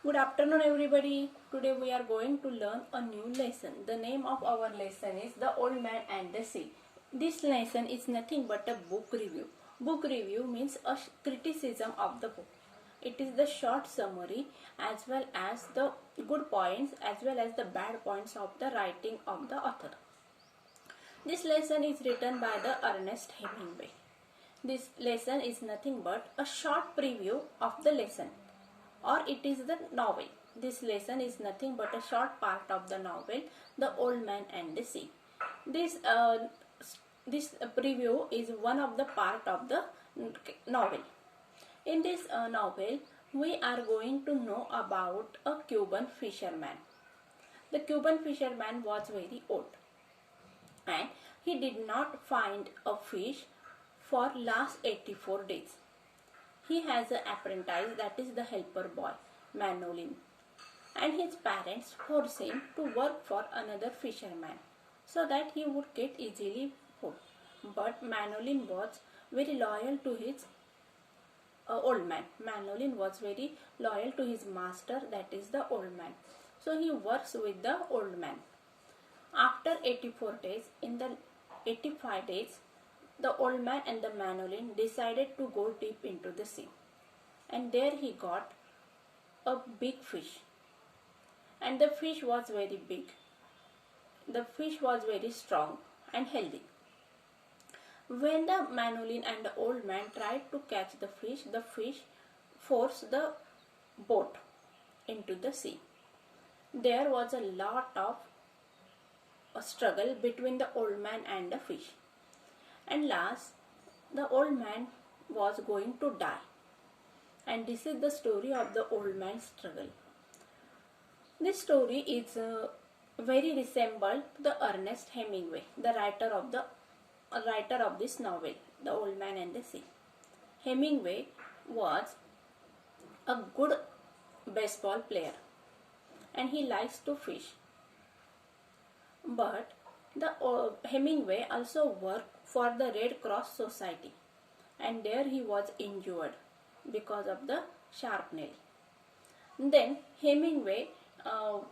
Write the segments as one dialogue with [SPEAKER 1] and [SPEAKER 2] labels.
[SPEAKER 1] Good afternoon, everybody. Today we are going to learn a new lesson. The name of our lesson is The Old Man and the Sea. This lesson is nothing but a book review. Book review means a criticism of the book. It is the short summary as well as the good points as well as the bad points of the writing of the author. This lesson is written by the Ernest Hemingway. This lesson is nothing but a short preview of the lesson, or it is the novel. This lesson is nothing but a short part of the novel, The Old Man and the Sea. This preview is one of the part of the novel. In this novel, we are going to know about a Cuban fisherman. The Cuban fisherman was very old, and he did not find a fish for last 84 days. He has an apprentice, that is the helper boy, Manolin, and his parents force him to work for another fisherman so that he would get easily food. But Manolin was very loyal to his old man. Manolin was very loyal to his master, that is the old man. So he works with the old man. After 84 days, in the 85 days, the old man and the Manolin decided to go deep into the sea, and there he got a big fish, and the fish was very big. The fish was very strong and healthy. When the Manolin and the old man tried to catch the fish forced the boat into the sea. There was a lot of a struggle between the old man and the fish. And last, the old man was going to die. And this is the story of the old man's struggle. This story is very resembled to the Ernest Hemingway, the writer of this novel, The Old Man and the Sea. Hemingway was a good baseball player, and he likes to fish. But the Hemingway also worked for the Red Cross Society, and there he was injured because of the sharp nail. Then Hemingway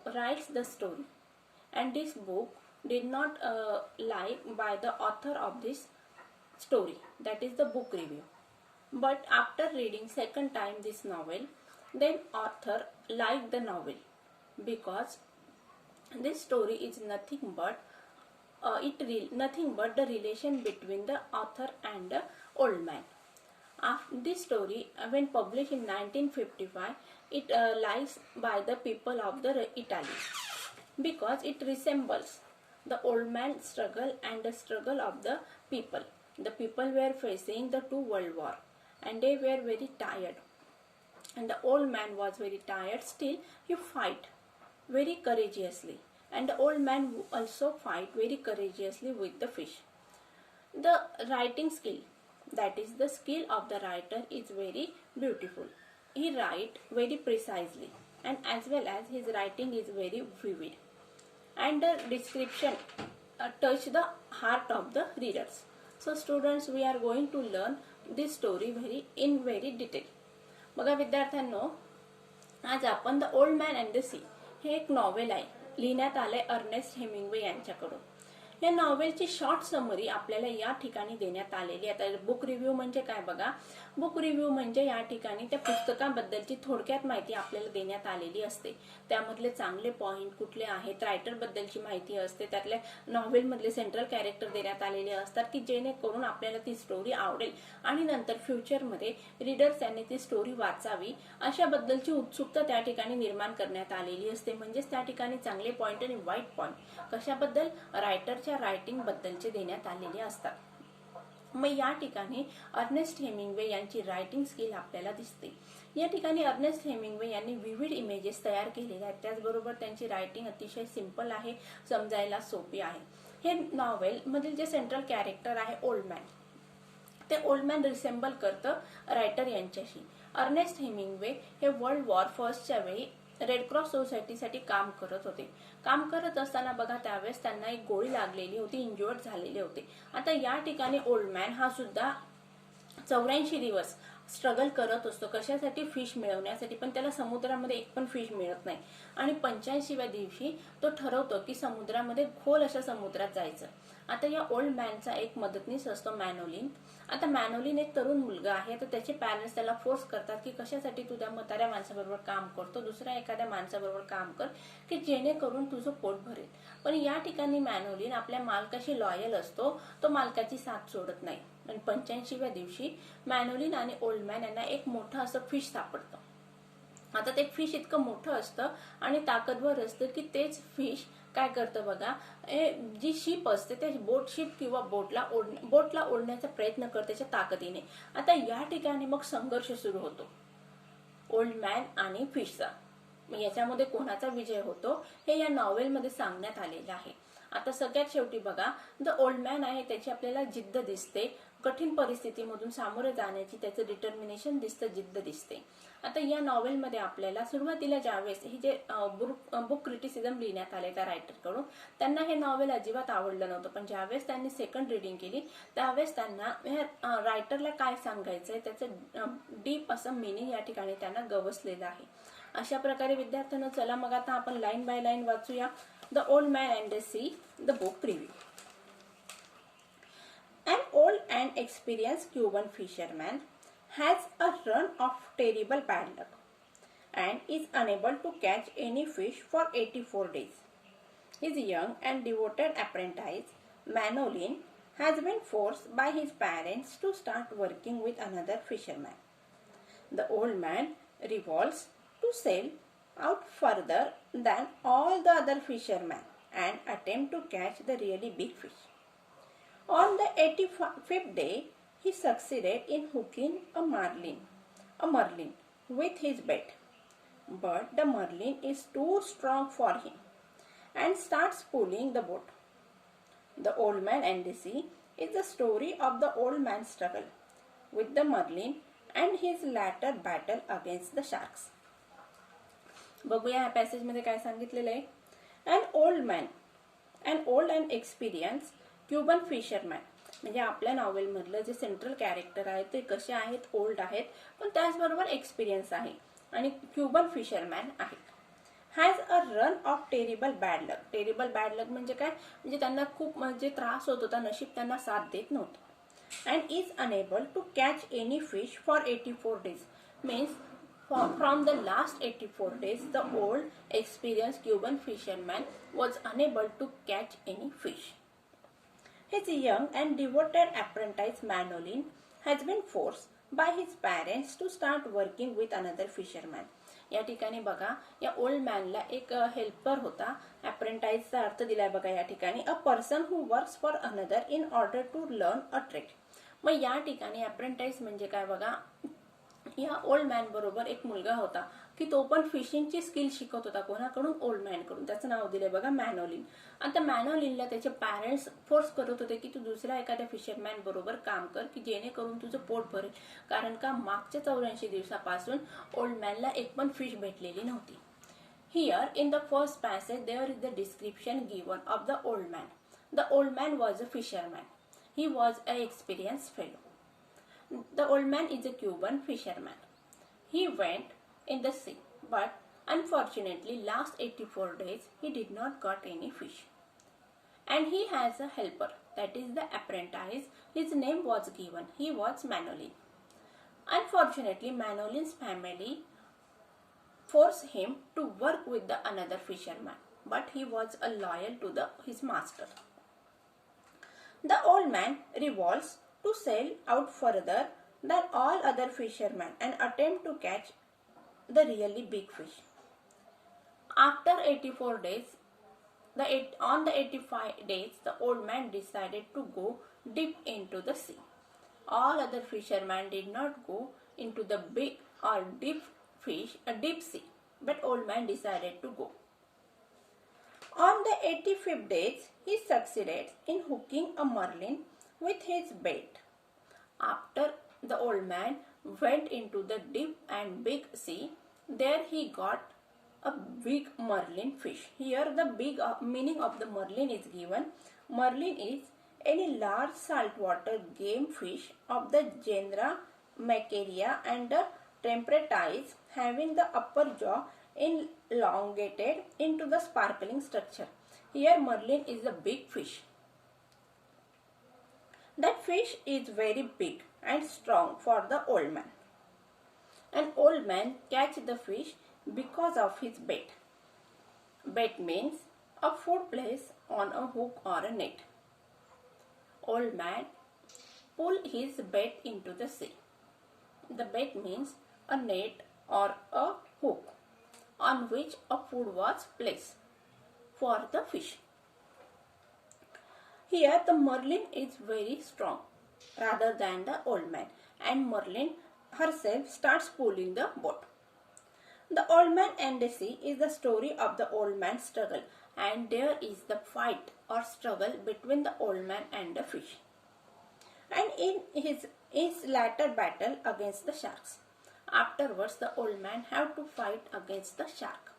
[SPEAKER 1] writes the story, and this book did not like by the author of this story, that is the book review. But after reading second time this novel, then author liked the novel, because this story is nothing but the relation between the author and the old man. After this story, when published in 1955, it likes by the people of the Italy, because it resembles the old man's struggle and the struggle of the people. The people were facing the two world war, and they were very tired, and the old man was very tired. Still he fight very courageously, and the old man also fight very courageously with the fish. The writing skill, that is the skill of the writer, is very beautiful. He write very precisely, and as well as his writing is very vivid, and the description touch the heart of the readers. So students, we are going to learn this story in very detail. बघा विद्यार्थ्यांनो, आज आपण the old man and the sea हे एक novel आहे, लिहिण्यात आले Ernest Hemingway यांच्याकडून. या नॉवेलची शॉर्ट समरी आपल्याला या ठिकाणी देण्यात आलेली आहे. आता बुक रिव्ह्यू म्हणजे काय बघा, बुक रिव्ह्यू म्हणजे या ठिकाणी त्या पुस्तकाबद्दलची थोडक्यात माहिती आपल्याला देण्यात आलेली असते. त्यामधले चांगले पॉइंट कुठले आहेत, रायटर बद्दलची माहिती असते, त्यातल्या नॉवेल मधले सेंट्रल कॅरेक्टर देण्यात आलेले असतात, की जेणेकरून आपल्याला ती स्टोरी आवडेल आणि नंतर फ्युचरमध्ये रीडर्स यांनी ती स्टोरी वाचावी अशा बद्दलची उत्सुकता त्या ठिकाणी निर्माण करण्यात आलेली असते. म्हणजेच त्या ठिकाणी चांगले पॉइंट आणि वाईट पॉइंट कशाबद्दल, रायटरच्या रायटिंग बद्दलचे देण्यात आलेले असतात. मग या ठिकाणी अर्नेस्ट हेमिंग्वे यांची रायटिंग स्किल आपल्याला दिसते. या ठिकाणी अर्नेस्ट हेमिंग्वे यांनी विविध इमेजेस तयार केलेले आहेत. त्याचबरोबर त्यांची रायटिंग अतिशय सिंपल आहे, समजायला सोपी आहे. हे नॉवेल मधील जे सेंट्रल कॅरेक्टर आहे ओल्ड मॅन, ते ओल्ड मॅन रिसेंबल करतं रायटर यांच्याशी. अर्नेस्ट हेमिंग्वे हे वर्ल्ड वॉर फर्स्टच्या वेळी रेड क्रॉस सोसायटीसाठी काम करत होते. काम करत असताना बघा त्यावेळेस त्यांना एक गोळी लागलेली होती, इंज्युअर्ड झालेले होते. आता या ठिकाणी ओल्ड मॅन हा सुद्धा 84 दिवस स्ट्रगल करत असतो कशासाठी, फिश मिळवण्यासाठी, पण त्याला समुद्रामध्ये एक पण फिश मिळत नाही. आणि 85व्या दिवशी तो ठरवतो की समुद्रामध्ये, खोल अशा समुद्रात जायचं. आता या ओल्ड मॅनचा एक मदतनीस असतो मॅनोलिन. आता मॅनोलिन एक तरुण मुलगा आहे, तर त्याचे पॅरेंट्स त्याला फोर्स करतात की कशासाठी तू त्या म्हाताऱ्या माणसाबरोबर काम करतो, दुसऱ्या एखाद्या माणसाबरोबर काम कर की जेणेकरून तुझं पोट भरेल. पण या ठिकाणी मॅनोलिन आपल्या मालकाशी लॉयल असतो, तो मालकाची साथ सोडत नाही. आणि 85व्या दिवशी मॅनोलिन आणि ओल्ड मॅन यांना एक मोठं असं फिश सापडतं. आता ते फिश इतकं मोठं असतं आणि ताकदवर असतं की तेच फिश काय करतं बघा, जी शिप असते ते शिप किंवा बोटला ओढण्याचा प्रयत्न करते त्याच्या ताकदीने. आता या ठिकाणी मग संघर्ष सुरू होतो ओल्ड मॅन आणि फिशचा. याच्यामध्ये कोणाचा विजय होतो हे या नॉवेलमध्ये सांगण्यात आलेलं आहे. आता सगळ्यात शेवटी बघा, द ओल्ड मॅन आहे त्याची आपल्याला जिद्द दिसते, कठीण परिस्थितीमधून सामोरे जाण्याची त्याचं डिटर्मिनेशन दिसतं, जिद्द दिसते. आता या नॉवेलमध्ये आपल्याला सुरुवातीला ज्यावेळेस ही जे बुक क्रिटिसिझम लिहिण्यात आले त्या रायटरकडून, त्यांना हे नॉवेल अजिबात आवडलं नव्हतं. पण ज्यावेळेस त्यांनी सेकंड रिडिंग केली त्यावेळेस त्यांना रायटरला काय सांगायचंय त्याचं डीप असं मिनिंग या ठिकाणी त्यांना गवसलेलं आहे. अशा प्रकारे विद्यार्थ्यांनो, चला मग आता आपण लाईन बाय लाईन वाचूया. The old man and the sea, the book preview. An old and experienced Cuban fisherman has a run of terrible bad luck and is unable to catch any fish for 84 days. His young and devoted apprentice, Manolin, has been forced by his parents to start working with another fisherman. The old man resolves to sail out further than all the other fishermen and attempt to catch the really big fish. On the 85th day, he succeeded in hooking a marlin with his bait. But the marlin is too strong for him and starts pulling the boat. The Old Man and the Sea is the story of the old man's struggle with the marlin and his later battle against the sharks. बघूया या passage मध्ये काय सांगितलेलं आहे. An old and experienced Cuban fisherman, म्हणजे आपल्या novel मधलं जे central character आहे ते कसे आहेत, ओल्ड आहेत पण त्याचबरोबर एक्सपिरियन्स आहे आणि क्युबन फिशरमॅन आहे. Has a run of terrible bad luck. Terrible bad luck म्हणजे काय, म्हणजे त्यांना खूप म्हणजे त्रास होत होता, नशीब त्यांना साथ देत नव्हतं. And is unable to catch any fish for 84 days. Means from the last 84 days, the old experienced Cuban fisherman was unable to catch any fish. His young and devoted apprentice Manolin has been forced by his parents to start working with another fisherman. या ठिकाणी बघा, या old मॅनला एक helper होता. अप्रेंटाइजचा अर्थ दिलाय बघा या ठिकाणी, a person who works for another in order to learn a trade. मग या ठिकाणी अप्रेंटाइज म्हणजे काय बघा, या ओल्ड मॅन बरोबर एक मुलगा होता की तो पण फिशिंगची स्किल शिकत होता. कोणाकडून, ओल्ड मॅन कडून. त्याचं नाव दिलंय बघा मॅनोलिन. आता मॅनोलिनला त्याचे पॅरेंट्स फोर्स करत होते की तू दुसऱ्या एखाद्या फिशरमॅन बरोबर काम कर की जेणेकरून तुझं पोट भरेल. कारण का मागच्या 84 दिवसापासून ओल्ड मॅनला एक पण फिश भेटलेली नव्हती. Here in the first passage there is the description given of the old man. The old man was a fisherman. He was an experienced fellow. The old man is a Cuban fisherman. He went in the sea, but unfortunately last 84 days he did not got any fish. And he has a helper, that is the apprentice. His name was given. He was Manolin. Unfortunately, Manolin's family forced him to work with the another fisherman, but he was loyal to his master. The old man resolves to sail out further than all other fishermen and attempt to catch the really big fish. After 84 days, on the 85 days, the old man decided to go deep into the sea. All other fishermen did not go into the big or deep sea, but old man decided to go. On the 85th day, he succeeded in hooking a marlin with his bait. After the old man went into the deep and big sea, there he got a big marlin fish. Here the big meaning of the marlin is given. Marlin is any large saltwater game fish of the genre Macaria and temperate eyes, having the upper jaw elongated into the sparkling structure. Here Marlin is a big fish. That fish is very big and strong for the old man. An old man catch the fish because of his bait. Bait means a food placed on a hook or a net. Old man pull his bait into the sea. The bait means a net or a hook on which a food was placed for the fish. Here the Marlin is very strong rather than the old man, and Marlin herself starts pulling the boat. The Old Man and the Sea is the story of the old man's struggle, and there is the fight or struggle between the old man and the fish. And in his latter battle against the sharks. Afterwards, the old man have to fight against the shark.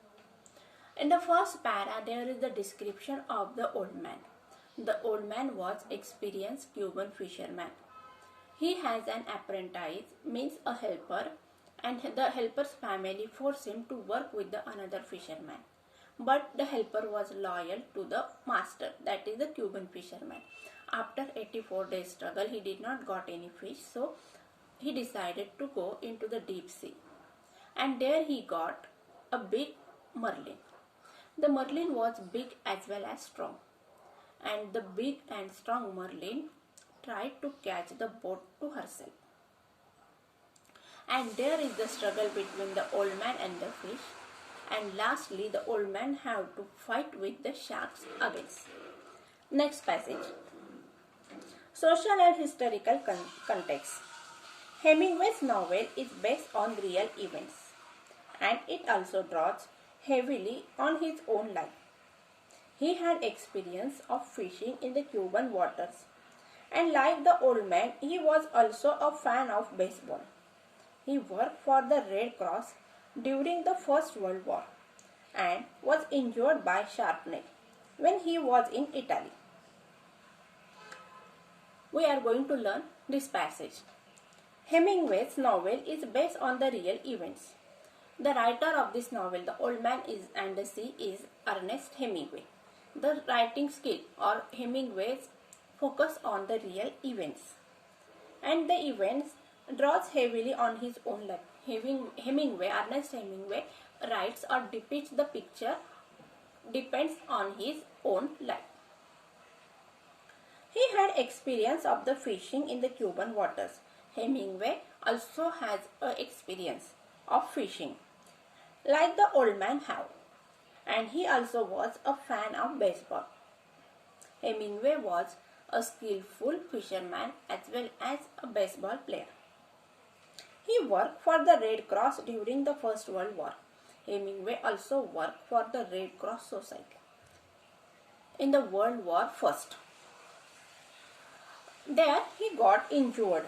[SPEAKER 1] In the first para, there is the description of the old man. The old man was experienced Cuban fisherman. He has an apprentice, means a helper, and the helper's family forced him to work with the another fisherman. But the helper was loyal to the master, that is the Cuban fisherman. After 84 days struggle, he did not got any fish, so he decided to go into the deep sea. And there he got a big marlin. The marlin was big as well as strong. And the big and strong marlin tried to catch the boat to herself. And there is the struggle between the old man and the fish. And lastly, the old man have to fight with the sharks against. Next passage. Social and historical context. Hemingway's novel is based on real events, and it also draws heavily on his own life. He had experience of fishing in the Cuban waters, and like the old man, he was also a fan of baseball. He worked for the Red Cross during the First World War and was injured by sharpnel when he was in Italy. We are going to learn this passage. Hemingway's novel is based on the real events. The writer of this novel, The Old Man and the Sea, is Ernest Hemingway. The writing skill or Hemingway's focus on the real events, and the events draws heavily on his own life. Ernest Hemingway writes or depicts the picture depends on his own life. He had experience of the fishing in the Cuban waters. Hemingway also has an experience of fishing like the old man have, and he also was a fan of baseball. Hemingway was a skillful fisherman as well as a baseball player. He worked for the Red Cross during the First World War. Hemingway also worked for the Red Cross Society in the World War I. There he got injured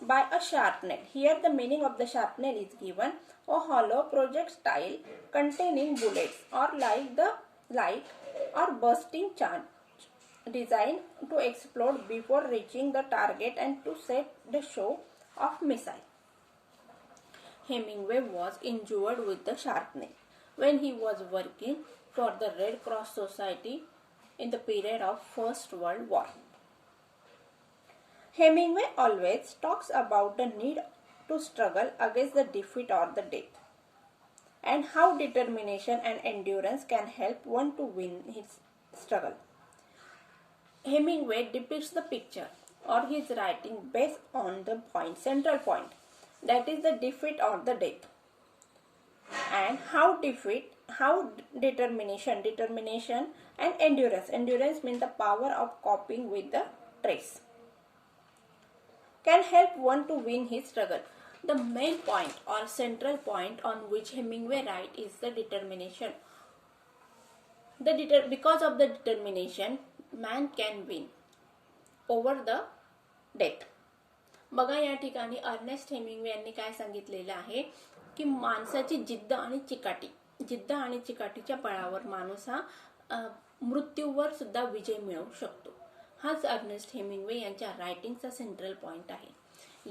[SPEAKER 1] by a sharpnel. Here the meaning of the sharpnel is given: a hollow projectile containing bullets or or bursting charge designed to explode before reaching the target and to set the show of missile. Hemingway was injured with the sharpnel when he was working for the Red Cross Society in the period of First World War. Hemingway always talks about the need to struggle against the defeat or the death, and how determination and endurance can help one to win his struggle. Hemingway depicts the picture or his writing based on the central point, that is the defeat or the death, and how determination and endurance means the power of coping with the stress, can help one to win his struggle. The main point or central point on which Hemingway writes is the determination. Because of the determination, man can win over the death. बघा या ठिकाणी Ernest Hemingway यांनी काय सांगितलेलं आहे की माणसाची जिद्द आणि चिकाटीच्या बळावर माणूस हा मृत्यूवर सुद्धा विजय मिळवू शकतो. हाच अर्नेस्ट हेमिंग्वे यांच्या रायटिंगचा सेंट्रल पॉइंट आहे.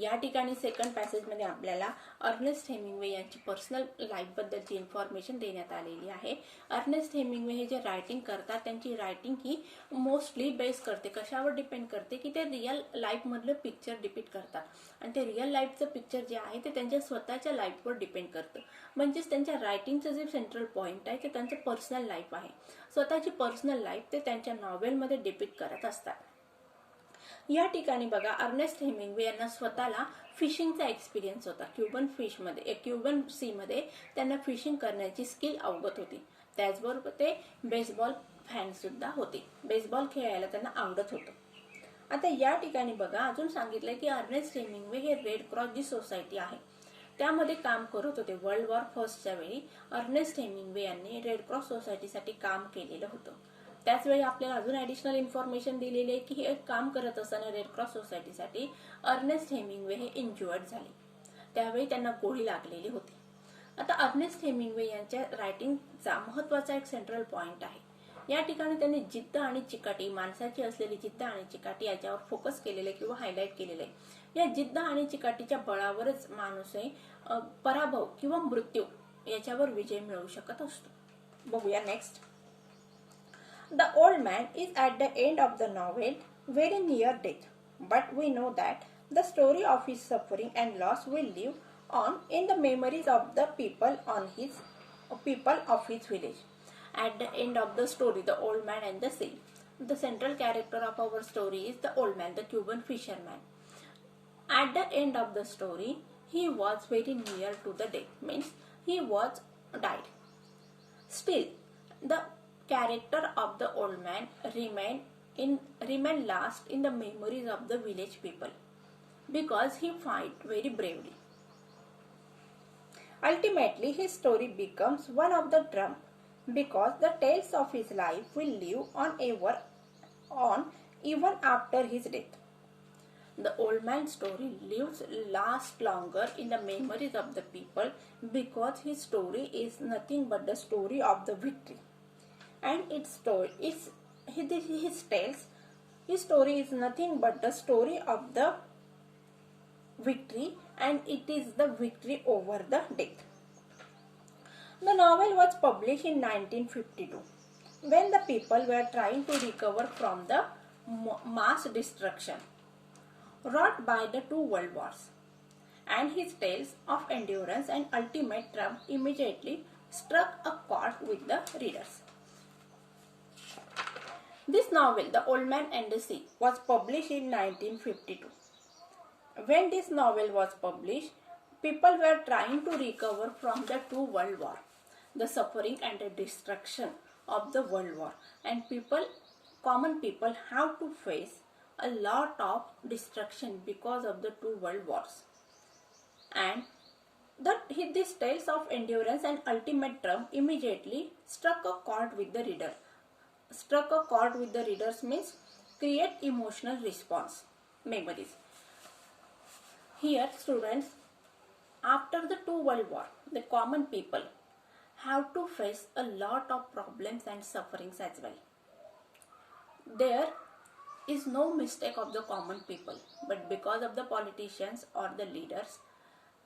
[SPEAKER 1] या ठिकाणी सेकंड पॅसेजमध्ये आपल्याला अर्नेस्ट हेमिंग्वे यांची पर्सनल लाईफबद्दलची इन्फॉर्मेशन देण्यात आलेली आहे. अर्नेस्ट हेमिंग्वे हे जे रायटिंग करतात त्यांची रायटिंग ही मोस्टली बेस करते, कशावर डिपेंड करते की ते रिअल लाईफमधलं पिक्चर डिपिक्ट करतात आणि ते रिअल लाईफचं पिक्चर जे आहे ते त्यांच्या स्वतःच्या लाईफवर डिपेंड करतं. म्हणजेच त्यांच्या रायटिंगचं जे सेंट्रल पॉईंट आहे ते त्यांचं पर्सनल लाईफ आहे. स्वतःची पर्सनल लाईफ ते त्यांच्या नॉवेलमध्ये डिपिक्ट करत असतात. या ठिकाणी बघा अर्नेस्ट हेमिंग्वे यांना स्वतःला फिशिंगचा एक्सपिरियन्स होता. क्युबन सी मध्ये त्यांना फिशिंग करण्याची स्किल अवगत होती. त्याचबरोबर ते बेसबॉल फॅन सुद्धा होते. बेसबॉल खेळायला त्यांना आवडत होतं. आता या ठिकाणी बघा अजून सांगितलंय की अर्नेस्ट हेमिंग्वे हे रेड क्रॉस जी सोसायटी आहे त्यामध्ये काम करत होते. वर्ल्ड वॉर फर्स्टच्या वेळी अर्नेस्ट हेमिंग्वे यांनी रेड क्रॉस सोसायटीसाठी काम केलेलं होतं. त्याच वेळी आपल्याला अजून ॲडिशनल इन्फॉर्मेशन दिलेली आहे की हे काम करत असताना रेड क्रॉस सोसायटीसाठी अर्नेस्ट हेमिंग्वे हे इंज्युअर्ड झाले. त्यावेळी त्यांना गोळी लागलेली होती. आता अर्नेस्ट हेमिंग्वे यांच्या रायटिंगचा महत्त्वाचा एक सेंट्रल पॉइंट आहे. या ठिकाणी त्यांनी जिद्द आणि चिकाटी, माणसाची असलेली जिद्द आणि चिकाटी याच्यावर फोकस केलेले किंवा हायलाइट केलेले आहे. या जिद्द आणि चिकाटीच्या बळावरच माणूस पराभव किंवा मृत्यू याच्यावर विजय मिळवू शकत असतो. बघूया next. The old man is at the end of the novel very near death, but we know that the story of his suffering and loss will live on in the memories of the people of his village. At the end of the story, the old man and the sea. The central character of our story is the old man, the Cuban fisherman. At the end of the story, he was very near to the death, means he was died. Still, the character of the old man remain last in the memories of the village people because he fought very bravely. Ultimately, his story becomes one of the trump because the tales of his life will live on even after his death. The old man's story lasts longer in the memories of the people because his story is nothing but the story of the victory. And his story is nothing but the story of the victory, and it is the victory over the death. The novel was published in 1952 when the people were trying to recover from the mass destruction wrought by the two world wars, and his tales of endurance and ultimate triumph immediately struck a chord with the readers. This novel, The Old Man and the Sea, was published in 1952. When this novel was published, people were trying to recover from the two world wars, the suffering and the destruction of the world war, and common people have to face a lot of destruction because of the two world wars. And these tales of endurance and ultimate triumph immediately struck a chord with the reader. Struck a chord with the readers means create emotional response, memories. Here students, after the two world war, the common people have to face a lot of problems and sufferings as well. There is no mistake of the common people, but because of the politicians or the leaders,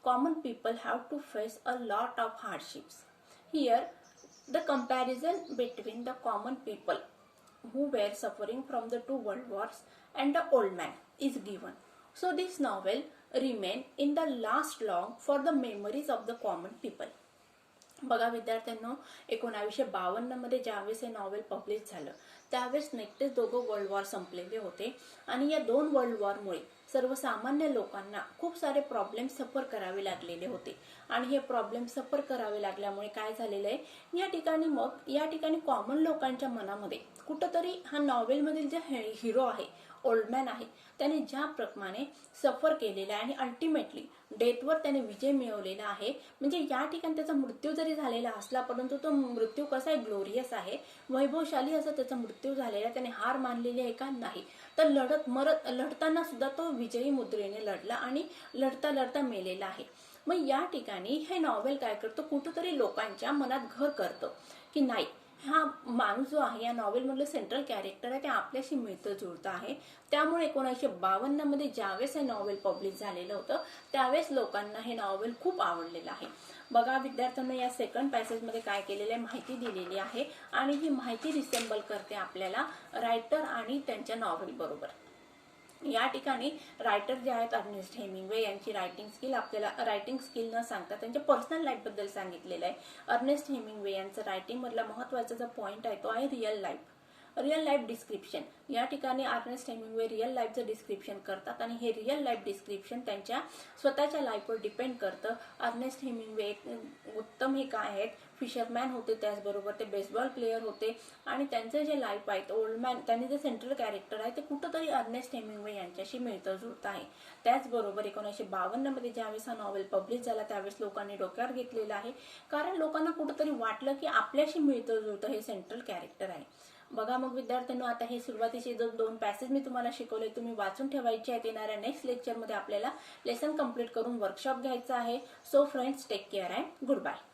[SPEAKER 1] common people have to face a lot of hardships. Here the comparison between the common people who were suffering from the two world wars and the old man is given. So this novel remain in the last long for the memories of the common people. बघा विद्यार्थ्यांनो, 1952 मध्ये ज्यावेळेस हे novel publish झालं त्यावेळेस नुकतेच दोघं world war संपलेले होते आणि या दोन वर्ल्ड वॉरमुळे सर्वसामान्य लोकांना खूप सारे प्रॉब्लेम सफर करावे लागलेले होते. आणि हे प्रॉब्लेम सफर करावे लागल्यामुळे काय झालेलं आहे, या ठिकाणी कॉमन लोकांच्या मनामध्ये कुठंतरी हा नॉवेलमधील जे हिरो आहे, ओल्ड मॅन आहे, त्याने ज्या प्रमाणे सफर केलेला आहे आणि अल्टिमेटली डेथवर त्याने विजय मिळवलेला आहे. म्हणजे या ठिकाणी त्याचा मृत्यू जरी झालेला असला परंतु तो मृत्यू कसा आहे, ग्लोरियस आहे, वैभवशाली असा त्याचा मृत्यू झालेला, त्याने हार मानलेली आहे का नाही, तर लढताना सुद्धा तो विजयी मुद्रेने लढला आणि लढता मेलेला आहे. मग या ठिकाणी हे नॉवेल काय करतो, कुठंतरी लोकांच्या मनात घर करतं की नाही, हा माणूस जो आहे या नॉवेल मधलं सेंट्रल कॅरेक्टर आहे ते आपल्याशी मिळतं जुळतं आहे. त्यामुळे 1952 मध्ये ज्यावेळेस हे नॉवेल पब्लिश झालेलं होतं त्यावेळेस लोकांना हे नॉवेल खूप आवडलेलं आहे. बघा विद्यार्थ्यांना या सेकंड पॅसेज मध्ये काय केलेलं आहे माहिती दिलेली आहे आणि ही माहिती रिसेंबल करते आपल्याला रायटर आणि त्यांच्या नॉवेल बरोबर. या ठिकाणी रायटर जे आहेत अर्नेस्ट हेमिंग्वे यांची रायटिंग स्किल न सांगता त्यांच्या पर्सनल लाईफ बद्दल सांगितलेलं आहे. अर्नेस्ट हेमिंग्वे यांचं रायटिंग मधला महत्वाचा जो पॉइंट आहे तो आहे रिअल लाईफ डिस्क्रिप्शन. या ठिकाणी अर्नेस्ट हेमिंग्वे रिअल लाईफचं डिस्क्रिप्शन करतात आणि हे रिअल लाईफ डिस्क्रिप्शन त्यांच्या स्वतःच्या लाईफवर डिपेंड करतं. अर्नेस्ट हेमिंग्वे एक उत्तम हे काय आहेत फिशरमॅन होते, त्याचबरोबर ते बेसबॉल प्लेयर होते आणि त्यांचं जे लाईफ आहे ओल्ड मॅन त्यांनी जे सेंट्रल कॅरेक्टर आहे ते कुठंतरी अर्नेस्ट हेमिंग्वे यांच्याशी मिळतं जुळतं आहे. त्याचबरोबर 1952 मध्ये ज्यावेळेस हा नॉवेल पब्लिश झाला त्यावेळेस लोकांनी डोक्यावर घेतलेला आहे कारण लोकांना कुठंतरी वाटलं की आपल्याशी मिळतं जुळतं हे सेंट्रल कॅरेक्टर आहे. बघा मग विद्यार्थ्यांनो आता हे सुरुवातीचे जो 2 पॅसेज मी तुम्हाला शिकवले तुम्ही वाचून ठेवायचे आहेत. येणाऱ्या नेक्स्ट लेक्चरमध्ये आपल्याला लेसन कंप्लीट करून वर्कशॉप घ्यायचा आहे. So friends take care and good bye.